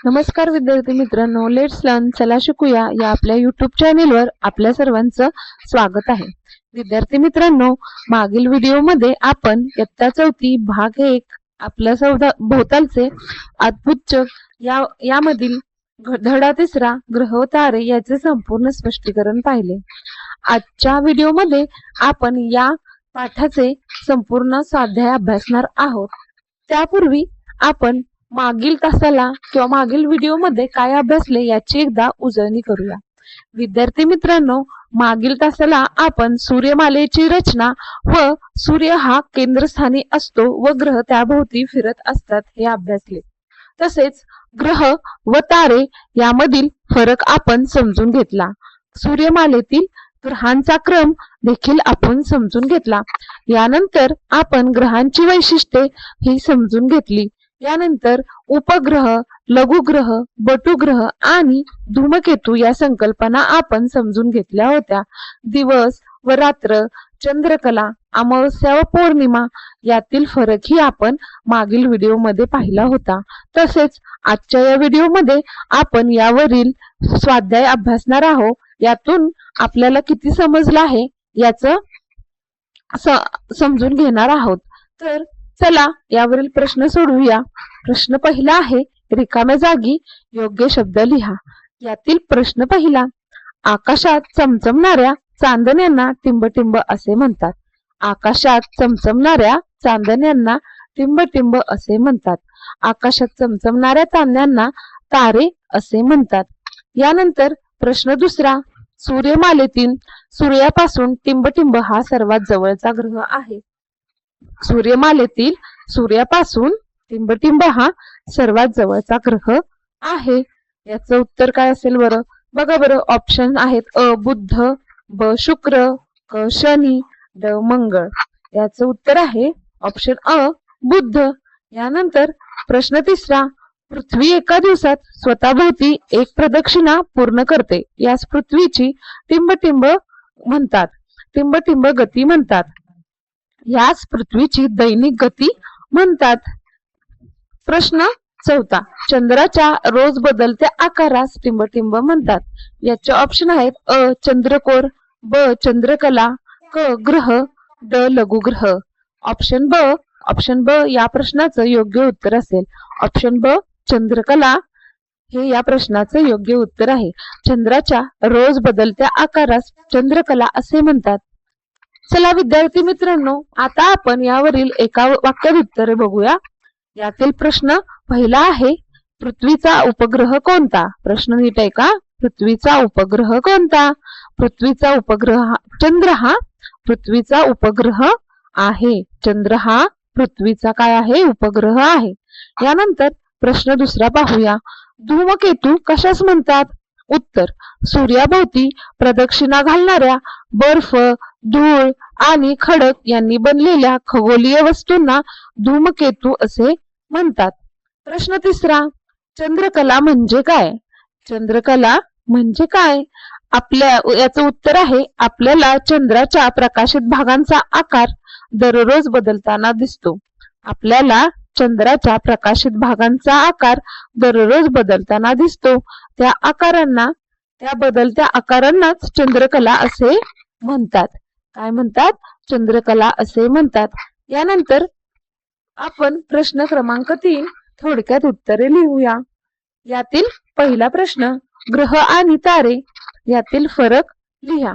नमस्कार विद्यार्थी मित्रांनो, लेट्स लर्न चला शिकूया या आपल्या युट्यूब चॅनेलवर आपल्या सर्वांचं स्वागत आहे. विद्यार्थी मित्रांनो, मागील व्हिडिओमध्ये आपण इयत्ता चौथी भाग 1 आपल्या भोवतालचे अद्भुत जग यामधील धडा 3 ग्रह व तारे याचे संपूर्ण स्पष्टीकरण पाहिले. आजच्या व्हिडिओमध्ये आपण या पाठाचे संपूर्ण स्वाध्याय अभ्यासणार आहोत. त्यापूर्वी आपण मागील तासाला किंवा मागील व्हिडिओमध्ये काय अभ्यासले याची एकदा उजळणी करूया. विद्यार्थी मित्रांनो, मागील तासाला आपण सूर्यमालेची रचना व सूर्य हा केंद्रस्थानी असतो व ग्रह त्याभोवती फिरत असतात हे अभ्यासले. तसेच ग्रह व तारे यामधील फरक आपण समजून घेतला. सूर्यमालेतील ग्रहांचा क्रम देखील आपण समजून घेतला. यानंतर आपण ग्रहांची वैशिष्ट्ये ही समजून घेतली. यानंतर उपग्रह, लघुग्रह, बटुग्रह आणि धूमकेतू या संकल्पना आपण समजून घेतल्या होत्या. दिवस व रात्र, चंद्रकला, अमावस्या व पौर्णिमा यातील फरकही आपण मागील व्हिडिओमध्ये पाहिला होता. तसेच आजच्या या व्हिडिओमध्ये आपण यावरील स्वाध्याय अभ्यासणार आहोत. यातून आपल्याला किती समजलं आहे याचं समजून घेणार आहोत. तर चला यावरील प्रश्न सोडवूया. प्रश्न पहिला आहे, रिकाम्या जागी योग्य शब्द लिहा. यातील प्रश्न पहिला, आकाशात चमचमणाऱ्या चांदण्यांना टिंबटिंब असे म्हणतात. आकाशात चमचमणाऱ्या चांदण्यांना टिंबटिंब असे म्हणतात. आकाशात चमचमणाऱ्या चांदण्यांना तारे असे म्हणतात. यानंतर प्रश्न दुसरा, सूर्यमालेतील सूर्यापासून टिंबटिंब हा सर्वात जवळचा ग्रह आहे. सूर्यमालेतील सूर्यापासून टिंबटिंब हा सर्वात जवळचा ग्रह आहे. याचं उत्तर काय असेल बरं? बघा बरं, ऑप्शन आहेत अ बुध, ब शुक्र, क शनी, ड मंगळ. याचं उत्तर आहे ऑप्शन अ बुध. यानंतर प्रश्न तिसरा, पृथ्वी एका दिवसात स्वतःभोवती एक प्रदक्षिणा पूर्ण करते. यास पृथ्वीची टिंबटिंब म्हणतात. टिंबटिंब गती म्हणतात. यास पृथ्वीची दैनिक गती म्हणतात. प्रश्न चौथा, चंद्राच्या रोज बदलत्या आकारास टिंबटिंब म्हणतात. याचे ऑप्शन आहेत अ चंद्रकोर, ब चंद्रकला, क ग्रह, ड लघुग्रह. ऑप्शन ब या प्रश्नाचं योग्य उत्तर असेल. ऑप्शन ब चंद्रकला हे या प्रश्नाचं योग्य उत्तर आहे. चंद्राच्या रोज बदलत्या आकारास चंद्रकला असे म्हणतात. चला विद्यार्थी मित्रांनो, आता आपण यावरील एका वाक्यात उत्तरे बघूया. यातील प्रश्न पहिला आहे, पृथ्वीचा उपग्रह कोणता? प्रश्न नीट आहे का? पृथ्वीचा उपग्रह कोणता? पृथ्वीचा उपग्रह चंद्र हा पृथ्वीचा उपग्रह आहे. चंद्र हा पृथ्वीचा काय आहे? उपग्रह आहे. यानंतर प्रश्न दुसरा पाहूया, धूमकेतू कशास म्हणतात? उत्तर, सूर्याभोवती प्रदक्षिणा घालणाऱ्या बर्फ, धूळ आणि खडक यांनी बनलेल्या खगोलीय वस्तूंना धूमकेतू असे म्हणतात. प्रश्न तिसरा, चंद्रकला म्हणजे काय? चंद्रकला म्हणजे काय? याचं उत्तर आहे, आपल्याला चंद्राच्या प्रकाशित भागांचा आकार दररोज बदलताना दिसतो. आपल्याला चंद्राच्या प्रकाशित भागांचा आकार दररोज बदलताना दिसतो. त्या बदलत्या आकारांनाच चंद्रकला असे म्हणतात. काय म्हणतात? चंद्रकला असे म्हणतात. यानंतर आपण प्रश्न क्रमांक 3 थोडक्यात उत्तरे लिहूया. यातील पहिला प्रश्न, ग्रह आणि तारे यातील फरक लिहा.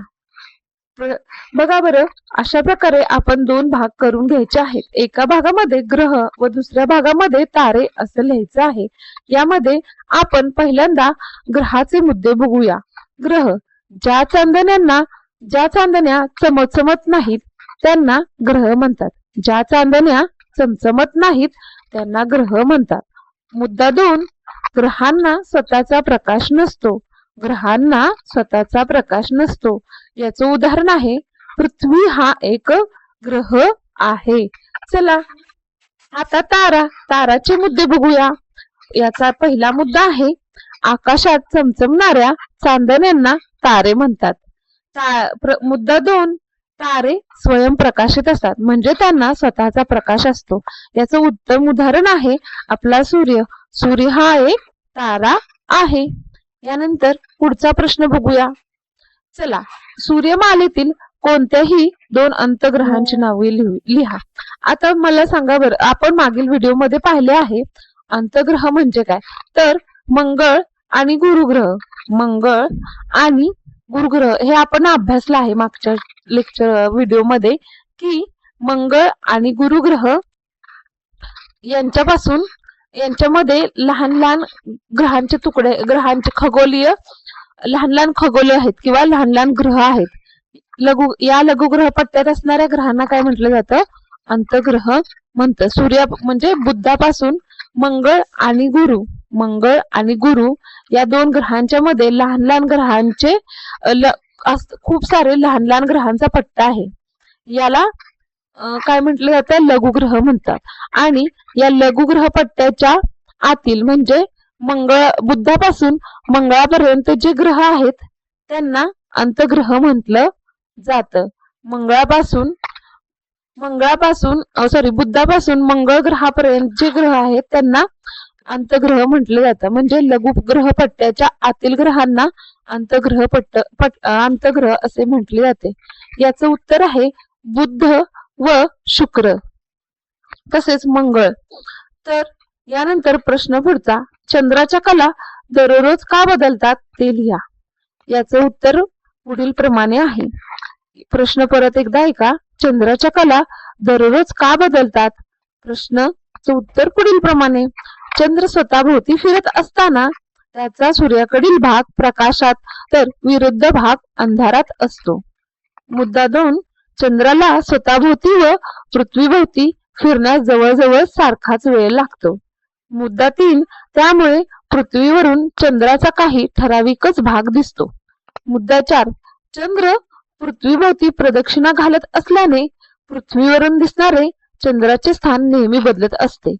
बघा बरं, अशा प्रकारे आपण 2 भाग करून घ्यायचे आहेत. एका भागामध्ये ग्रह व दुसऱ्या भागामध्ये तारे असं लिहायचं आहे. यामध्ये आपण पहिल्यांदा ग्रहाचे मुद्दे बघूया. ग्रह, ज्या चांदण्या चमचमत नाहीत त्यांना ग्रह म्हणतात. ज्या चांदण्या चमचमत नाहीत त्यांना ग्रह म्हणतात. मुद्दा 2, ग्रहांना स्वतःचा प्रकाश नसतो. ग्रहांना स्वतःचा प्रकाश नसतो. याचं उदाहरण आहे, पृथ्वी हा एक ग्रह आहे. चला आता ताराचे मुद्दे बघूया. याचा पहिला मुद्दा आहे, आकाशात चमचमणाऱ्या चांदण्यांना तारे म्हणतात. मुद्दा 2, तारे स्वयंप्रकाशित असतात म्हणजे त्यांना स्वतःचा प्रकाश असतो. याचं उत्तम उदाहरण आहे आपला सूर्य. सूर्य हा एक तारा आहे. यानंतर पुढचा प्रश्न बघूया. चला, सूर्यमालेतील कोणत्याही 2 अंतग्रहांची नावे लिहा. आता मला सांगा बरं, आपण मागील व्हिडिओमध्ये पाहिले आहे अंतग्रह म्हणजे काय. तर मंगळ आणि गुरुग्रह, मंगळ आणि गुरुग्रह हे आपण अभ्यासलं आहे मागच्या लेक्चर व्हिडिओमध्ये, की मंगळ आणि गुरुग्रह यांच्यामध्ये लहान लहान ग्रहांचे तुकडे, ग्रहांचे खगोलीय लहान लहान खगोले आहेत किंवा लहान लहान ग्रह आहेत. या लघुग्रह पट्ट्यात असणाऱ्या ग्रहांना काय म्हटलं जातं? अंतग्रह म्हणतं. सूर्य म्हणजे बुधापासून मंगळ आणि गुरु या 2 ग्रहांच्या मध्ये लहान लहान ग्रहांचे खूप सारे लहान लहान ग्रहांचा पट्टा आहे. याला काय म्हटलं जातं? लघुग्रह म्हणतात. आणि या लघुग्रह पट्ट्याच्या आतील म्हणजे बुधापासून मंगळापर्यंत जे ग्रह आहेत त्यांना अंतग्रह म्हटलं जातं. बुधापासून मंगळ ग्रहापर्यंत जे ग्रह आहेत त्यांना अंतग्रह म्हटलं जातं. म्हणजे लघुग्रह पट्ट्याच्या आतील ग्रहांना अंतग्रह असे म्हटले जाते. याचं उत्तर आहे बुध व शुक्र तसेच मंगळ. तर यानंतर प्रश्न पुढचा, चंद्राच्या कला दररोज का बदलतात ते लिहा. याचं उत्तर पुढील प्रमाणे आहे. प्रश्न परत एकदा ऐका. चंद्राच्या कला दररोज का बदलतात? प्रश्नाचं उत्तर पुढील प्रमाणे. चंद्र स्वतःभोवती फिरत असताना त्याचा सूर्याकडील भाग प्रकाशात तर विरुद्ध भाग अंधारात असतो. मुद्दा 2, चंद्राला स्वतःभोवती व पृथ्वीभोवती फिरण्यास जवळजवळ सारखाच वेळ लागतो. मुद्दा 3, त्यामुळे पृथ्वीवरून चंद्राचा काही ठराविकच भाग दिसतो. मुद्दा 4, चंद्र पृथ्वीभोवती प्रदक्षिणा घालत असल्याने पृथ्वीवरून दिसणारे चंद्राचे स्थान नेहमी बदलत असते.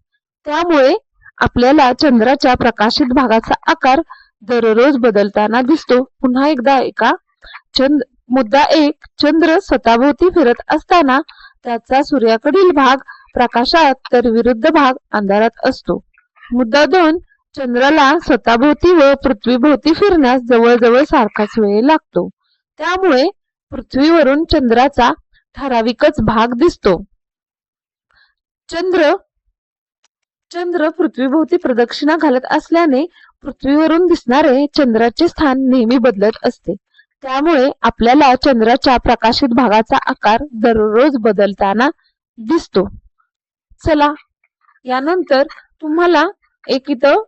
त्यामुळे आपल्याला चंद्राच्या प्रकाशित भागाचा आकार दररोज बदलताना दिसतो. पुन्हा एकदा ऐका. मुद्दा 1, चंद्र स्वतःभोवती फिरत असताना त्याचा सूर्याकडील भाग प्रकाशात तर विरुद्ध भाग अंधारात असतो. मुद्दा 2, चंद्राला स्वतःभोवती व पृथ्वीभोवती फिरण्यास जवळजवळ सारखाच वेळ लागतो. त्यामुळे पृथ्वीवरून चंद्राचा ठराविकच भाग दिसतो. चंद्र पृथ्वीभोवती प्रदक्षिणा घालत असल्याने पृथ्वीवरून दिसणारे चंद्राचे स्थान नेहमी बदलत असते. त्यामुळे आपल्याला चंद्राच्या प्रकाशित भागाचा आकार दररोज बदलताना दिसतो. चला, यानंतर तुम्हाला एक इथं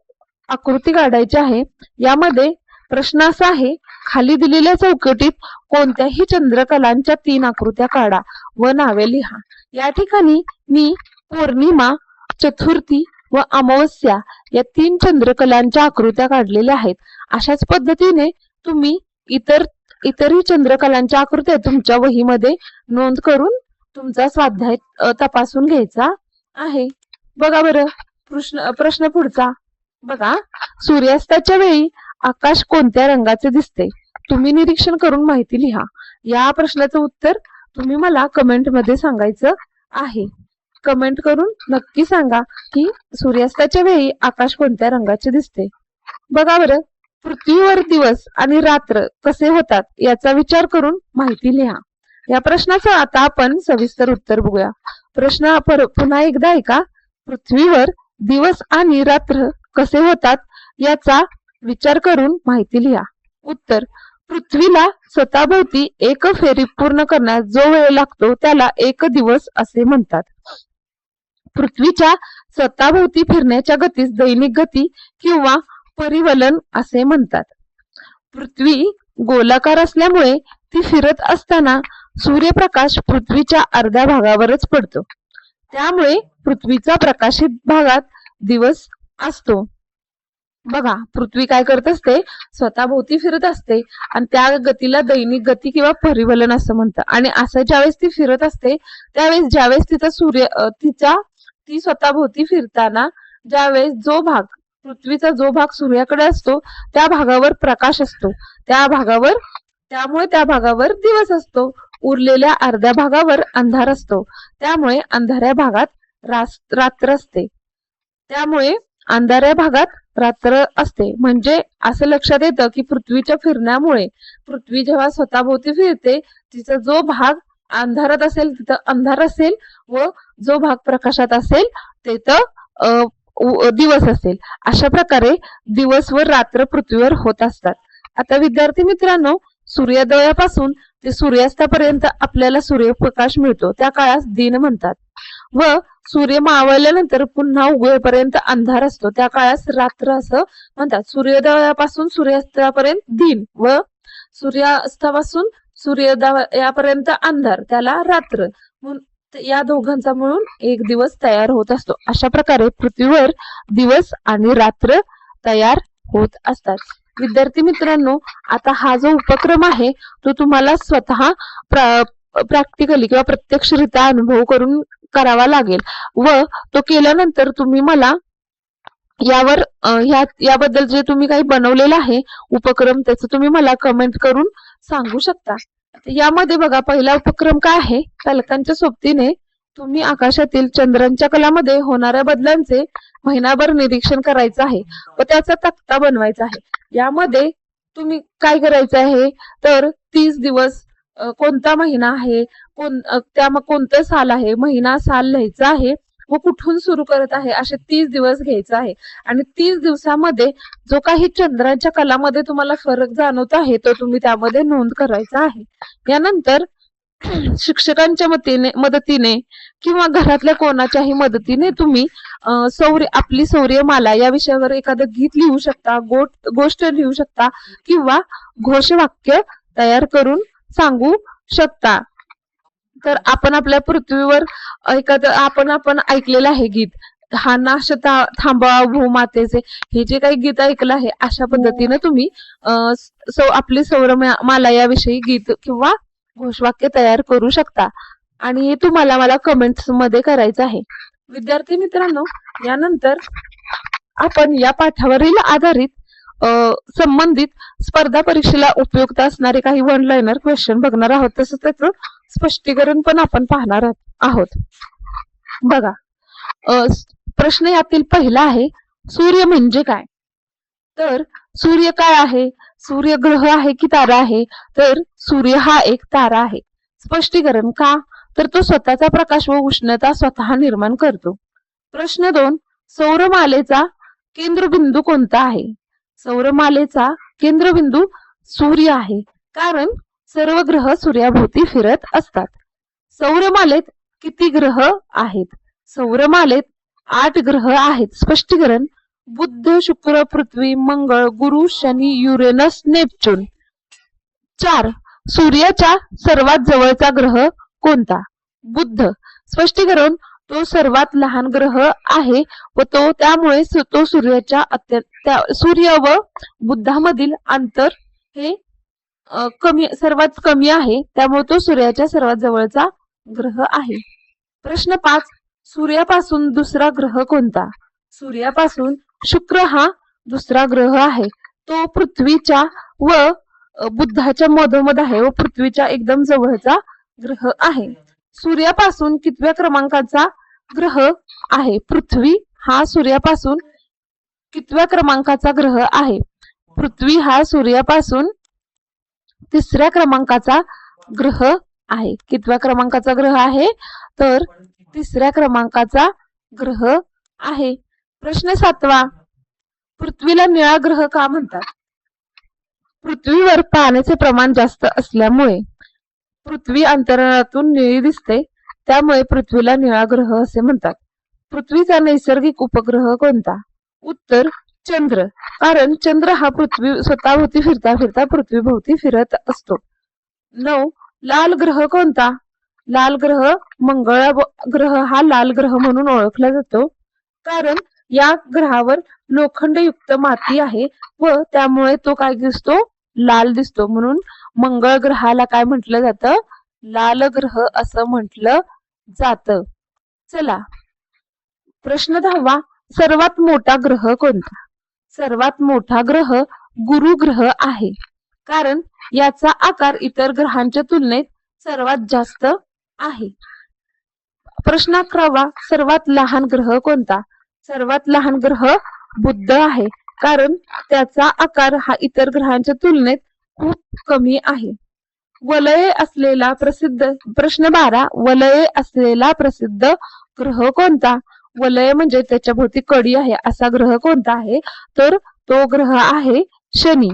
आकृती काढायची आहे. यामध्ये प्रश्न असा आहे, खाली दिलेल्या चौकटीत कोणत्याही चंद्रकलांच्या 3 आकृत्या काढा व नावे लिहा. या ठिकाणी मी पौर्णिमा, चतुर्थी व अमावस्या या 3 चंद्रकलांच्या आकृत्या काढलेल्या आहेत. अशाच पद्धतीने तुम्ही इतरही चंद्रकलांच्या आकृत्या तुमच्या वहीमध्ये नोंद करून तुमचा स्वाध्याय तपासून घ्यायचा आहे. बघा बरं, प्रश्न पुढचा बघा. सूर्यास्ताच्या वेळी आकाश कोणत्या रंगाचे दिसते? तुम्ही निरीक्षण करून माहिती लिहा. या प्रश्नाचं उत्तर तुम्ही मला कमेंट मध्ये सांगायचं आहे. कमेंट करून नक्की सांगा की सूर्यास्ताच्या वेळी आकाश कोणत्या रंगाचे दिसते. बघा बरं, पृथ्वीवर दिवस आणि रात्र कसे होतात याचा विचार करून माहिती लिहा. या प्रश्नाचं आता आपण सविस्तर उत्तर बघूया. प्रश्न पुन्हा एकदा ऐका. पृथ्वीवर दिवस आणि रात्र कसे होतात याचा विचार करून माहिती लिहा. उत्तर, पृथ्वीला स्वतःभोवती एक फेरी पूर्ण करण्यास जो वेळ लागतो त्याला एक दिवस असे म्हणतात. पृथ्वीच्या स्वतःभोवती फिरण्याच्या गतीस दैनिक गती किंवा परिवलन असे म्हणतात. पृथ्वी गोलाकार असल्यामुळे ती फिरत असताना सूर्यप्रकाश पृथ्वीच्या अर्ध्या भागावरच पडतो. त्यामुळे पृथ्वीचा प्रकाशित भागात दिवस असतो. बघा, पृथ्वी काय करत असते? स्वतःभोवती फिरत असते आणि त्या गतीला दैनिक गती किंवा परिवलन असं म्हणतात. आणि असं ज्यावेळेस ती फिरत असते त्यावेळेस ज्यावेळेस ती स्वतःभोवती फिरताना ज्यावेळेस पृथ्वीचा जो भाग सूर्याकडे असतो त्या भागावर प्रकाश असतो, त्यामुळे त्या भागावर दिवस असतो. उरलेल्या अर्ध्या भागावर अंधार असतो, त्यामुळे अंधाऱ्या भागात रात्र असते. त्यामुळे अंधाऱ्या भागात रात्र असते. म्हणजे असं लक्षात येतं की पृथ्वीच्या फिरण्यामुळे पृथ्वी जेव्हा स्वतःभोवती फिरते तिचा जो भाग अंधारात असेल तिथं अंधार असेल व जो भाग प्रकाशात असेल तिथं दिवस असेल. अशा प्रकारे दिवस व रात्र पृथ्वीवर होत असतात. आता विद्यार्थी मित्रांनो, सूर्योदयापासून ते सूर्यास्तापर्यंत आपल्याला सूर्यप्रकाश मिळतो त्या काळास दिन म्हणतात व सूर्य मावळल्यानंतर पुन्हा उगवेपर्यंत अंधार असतो त्या काळास रात्र असं म्हणतात. सूर्योदयापासून सूर्यास्तापर्यंत दिन व सूर्यास्तापासून सूर्योदयापर्यंत अंधार त्याला रात्र. या दोघांचा मिळून एक दिवस तयार होत असतो. अशा प्रकारे पृथ्वीवर दिवस आणि रात्र तयार होत असतात. विद्यार्थी मित्रांनो, आता हा जो उपक्रम आहे तो तुम्हाला स्वतः प्रॅक्टिकली किंवा प्रत्यक्षरित्या अनुभव करून करावा लागेल व तो केल्यानंतर तुम्ही मला यावर याबद्दल जे तुम्ही काही बनवलेलं आहे उपक्रम त्याचं तुम्ही मला कमेंट करून सांगू शकता. यामध्ये बघा, पहिला उपक्रम काय आहे, पालकांच्या सोबतीने तुम्ही आकाशातील चंद्रांच्या कलामध्ये होणाऱ्या बदलांचे महिनाभर निरीक्षण करायचं आहे व त्याचा तक्ता बनवायचा आहे. यामध्ये तुम्ही काय करायचं आहे तर 30 दिवस कोणता महिना आहे, कोणतं साल आहे, महिना साल लिहायचं आहे व कुठून सुरू करत आहे असे 30 दिवस घ्यायचं आहे. आणि 30 दिवसामध्ये जो काही चंद्राच्या कलामध्ये तुम्हाला फरक जाणवत आहे तो तुम्ही त्यामध्ये नोंद करायचा आहे. यानंतर शिक्षकांच्या मदतीने किंवा घरातल्या कोणाच्याही मदतीने तुम्ही आपली सौर्यमाला या विषयावर एखादं गीत लिहू शकता, गोष्ट लिहू शकता किंवा घोषवाक्य तयार करून सांगू शकता. तर आपण आपल्या पृथ्वीवर आपण ऐकलेलं आहे गीत, हा नाश थांबवा भूमातेचे, हे जे काही गीत ऐकलं आहे अशा पद्धतीने तुम्ही आपली सौरमाला याविषयी गीत किंवा घोषवाक्य तयार करू शकता आणि हे तुम्हाला मला कमेंट्स मध्ये करायचं आहे. विद्यार्थी मित्रांनो, यानंतर आपण या पाठावरील आधारित संबंधित स्पर्धा परीक्षेला उपयुक्त असणारे काही वन लाइनर क्वेश्चन बघणार आहोत. तसंच त्याचं स्पष्टीकरण पण आपण पाहणार आहोत. बघा, प्रश्न यातील पहिला आहे, सूर्य म्हणजे काय? तर सूर्य काय आहे? सूर्य ग्रह आहे की तारा आहे? तर सूर्य हा एक तारा आहे. स्पष्टीकरण का? तर तो स्वतःचा प्रकाश व उष्णता स्वतः निर्माण करतो. प्रश्न 2, सौरमालेचा केंद्रबिंदू कोणता आहे? सौरमालेचा केंद्रबिंदू सूर्य आहे, कारण सर्व ग्रह सूर्याभोवती फिरत असतात. सौरमालेत किती ग्रह आहेत? सौरमालेत 8 ग्रह आहेत. स्पष्टीकरण, बुध, शुक्र, पृथ्वी, मंगळ, गुरु, शनी, युरेनस, नेपच्यून. 4, सूर्याच्या सर्वात जवळचा ग्रह कोणता? बुध. स्पष्टीकरण, तो सर्वात लहान ग्रह आहे व त्यामुळे तो सूर्य व बुधामधील अंतर हे सर्वात कमी आहे, त्यामुळे तो सूर्याच्या सर्वात जवळचा ग्रह आहे. प्रश्न 5, सूर्यापासून दुसरा ग्रह कोणता? सूर्यापासून शुक्र हा दुसरा ग्रह आहे. तो पृथ्वीच्या व बुधाच्या मधोमध आहे व पृथ्वीच्या एकदम जवळचा ग्रह आहे. सूर्यापासून कितव्या क्रमांकाचा ग्रह आहे? पृथ्वी हा सूर्यापासून कितव्या क्रमांकाचा ग्रह आहे? पृथ्वी हा सूर्यापासून 3ऱ्या क्रमांकाचा ग्रह आहे. कितव्या क्रमांकाचा ग्रह आहे? तर 3ऱ्या क्रमांकाचा ग्रह आहे. प्रश्न 7, पृथ्वीला निळा ग्रह का म्हणतात? पृथ्वीवर पाण्याचे प्रमाण जास्त असल्यामुळे पृथ्वी अंतराळातून निळी दिसते, त्यामुळे पृथ्वीला निळा ग्रह असे म्हणतात. पृथ्वीचा नैसर्गिक उपग्रह कोणता? उत्तर, चंद्र. कारण चंद्र हा पृथ्वी स्वतःभोवती फिरता पृथ्वीभोवती फिरत असतो. 9, लाल ग्रह कोणता? लाल ग्रह मंगळ ग्रह हा लाल ग्रह म्हणून ओळखला जातो, कारण या ग्रहावर लोखंडयुक्त माती आहे व त्यामुळे तो काय दिसतो? लाल दिसतो. म्हणून मंगळ ग्रहाला काय म्हटलं जातं? लाल ग्रह असं म्हटलं जातं. चला, प्रश्न 10, सर्वात मोठा ग्रह कोणता? सर्वात मोठा ग्रह गुरु ग्रह आहे, कारण याचा आकार इतर ग्रहांच्या तुलनेत सर्वात जास्त आहे. प्रश्न 11, सर्वात लहान ग्रह कोणता? सर्वात लहान ग्रह बुध आहे, कारण त्याचा आकार हा इतर ग्रहांच्या तुलनेत खूप कमी आहे. वलये असलेला प्रसिद्ध प्रश्न 12 वलये असलेला प्रसिद्ध ग्रह कोणता? वलय म्हणजे त्याच्या भोवती कडी आहे असा ग्रह कोणता आहे? तर तो ग्रह आहे शनी.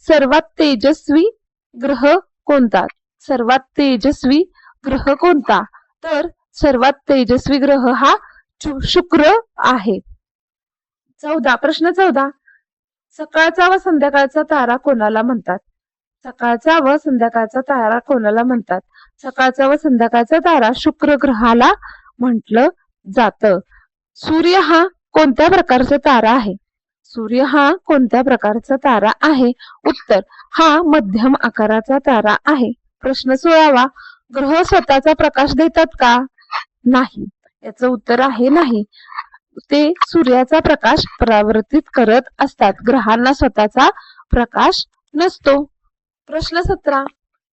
सर्वात तेजस्वी ग्रह कोणता? सर्वात तेजस्वी ग्रह कोणता? तर सर्वात तेजस्वी ग्रह हा शुक्र आहे. प्रश्न 14 सकाळचा व संध्याकाळचा तारा कोणाला म्हणतात? सकाळचा व संध्याकाळचा तारा कोणाला म्हणतात? सकाळचा व संध्याकाळचा तारा शुक्र ग्रहाला म्हटलं जातं. सूर्य हा कोणत्या प्रकारचा तारा आहे? सूर्य हा कोणत्या प्रकारचा तारा आहे? उत्तर हा मध्यम आकाराचा तारा आहे. प्रश्न 16 ग्रह स्वतःचा प्रकाश देतात का? नाही. याचं उत्तर आहे नाही. ते सूर्याचा प्रकाश परावर्तित करत असतात. ग्रहांना स्वतःचा प्रकाश नसतो. प्रश्न 17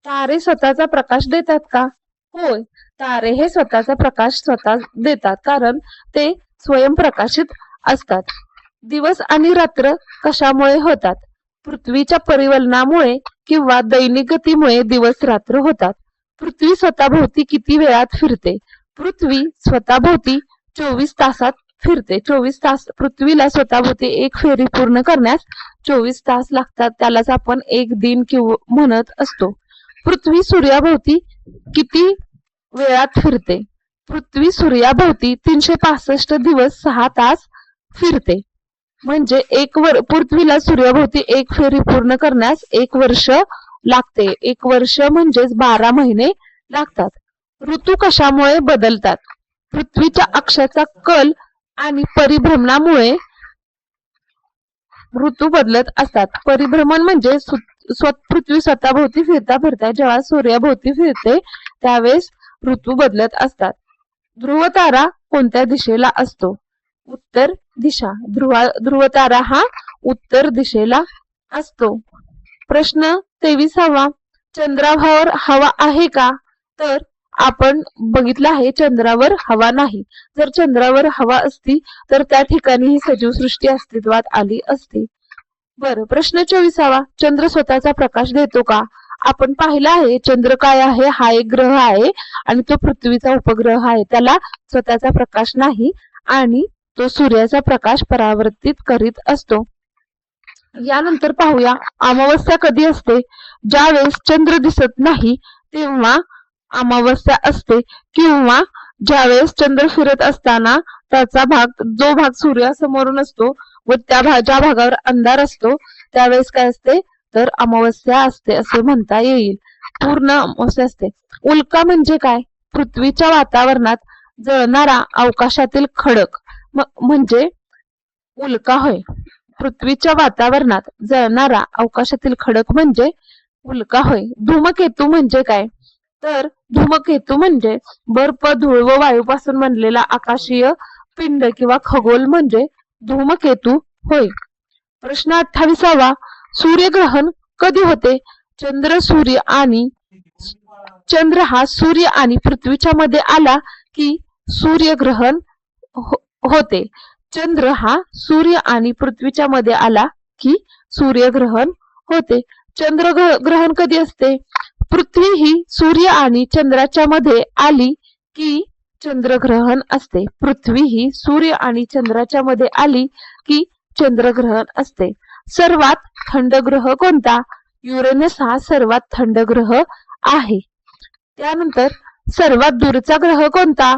तारे स्वतःचा प्रकाश देतात का? होय, तारे हे स्वतःचा प्रकाश स्वतः देतात, कारण ते स्वयंप्रकाशित असतात. दिवस आणि रात्र कशामुळे होतात? पृथ्वीच्या परिवलनामुळे किंवा दैनिक गतीमुळे दिवस रात्र होतात. पृथ्वी स्वतःभोवती किती वेळात फिरते? पृथ्वी स्वतःभोवती 24 तासात फिरते. 24 तास पृथ्वीला स्वतःभोवती एक फेरी पूर्ण करण्यास 24 तास लागतात. त्यालाच आपण एक दिन किंवा म्हणत असतो. पृथ्वी सूर्याभोवती किती वेळात फिरते? पृथ्वी सूर्याभोवती 365 दिवस 6 तास फिरते. म्हणजे पृथ्वीला सूर्याभोवती एक फेरी पूर्ण करण्यास 1 वर्ष लागते. 1 वर्ष म्हणजेच 12 महिने लागतात. ऋतू कशामुळे बदलतात? पृथ्वीच्या अक्षाचा कल आणि परिभ्रमणामुळे ऋतू बदलत असतात. परिभ्रमण म्हणजे पृथ्वी स्वतःभोवती फिरता फिरता जेव्हा सूर्याभोवती फिरते त्यावेळेस ऋतू बदलत असतात. ध्रुव तारा कोणत्या दिशेला असतो? उत्तर दिशा. ध्रुव तारा हा उत्तर दिशेला असतो. प्रश्न 23 चंद्रावर हवा आहे का? तर आपण बघितलं आहे चंद्रावर हवा नाही. जर चंद्रावर हवा असती तर त्या ठिकाणी ही सजीवसृष्टी अस्तित्वात आली असती. बरं, प्रश्न 24 चंद्र स्वतःचा प्रकाश देतो का? आपण पाहिलं आहे चंद्र काय आहे? हा एक ग्रह आहे आणि तो पृथ्वीचा उपग्रह आहे. त्याला स्वतःचा प्रकाश नाही आणि तो सूर्याचा प्रकाश परावर्तित करीत असतो. यानंतर पाहूया अमावस्या कधी असते? ज्यावेळेस चंद्र दिसत नाही तेव्हा अमावस्या असते, किंवा ज्यावेळेस चंद्र फिरत असताना त्याचा जो भाग सूर्यासमोरून असतो व ज्या भागावर अंधार असतो त्यावेळेस काय असते? तर अमावस्या असते असे म्हणता येईल. पूर्ण अमावस्या असते. उल्का म्हणजे काय? पृथ्वीच्या वातावरणात जळणारा अवकाशातील खडक म्हणजे उल्का होय. पृथ्वीच्या वातावरणात जळणारा अवकाशातील खडक म्हणजे उल्का होय. धूमकेतू म्हणजे काय? तर धूमकेतू म्हणजे बर्फ, धूळ व वायूपासून बनलेला आकाशीय पिंड किंवा खगोल म्हणजे धूमकेतू होय. प्रश्न 28 सूर्यग्रहण कधी होते? चंद्र हा सूर्य आणि पृथ्वीच्या मध्ये आला की सूर्यग्रहण होते. चंद्र हा सूर्य आणि पृथ्वीच्या मध्ये आला की सूर्यग्रहण होते. चंद्रग्रहण कधी असते? पृथ्वी ही सूर्य आणि चंद्राच्या मध्ये आली की चंद्रग्रहण असते. पृथ्वी ही सूर्य आणि चंद्राच्या मध्ये आली की चंद्रग्रहण असते. सर्वात थंड ग्रह कोणता? युरेनस हा सर्वात थंड ग्रह आहे. त्यानंतर सर्वात दूरचा ग्रह कोणता?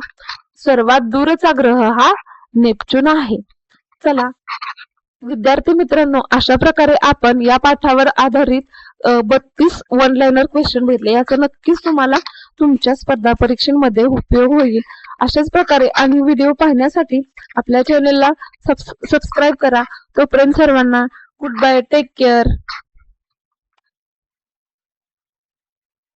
सर्वात दूरचा ग्रह हा नेपच्यून आहे. चला विद्यार्थी मित्रांनो, अशा प्रकारे आपण या पाठावर आधारित 32 वन लाइनर क्वेश्चन भेटले. याचा नक्कीच तुम्हाला तुमच्या स्पर्धा परीक्षेमध्ये उपयोग होईल. अशाच प्रकारे आणि व्हिडिओ पाहण्यासाठी आपल्या चॅनलला सबस्क्राईब करा. तोपर्यंत सर्वांना गुड बाय, टेक केअर.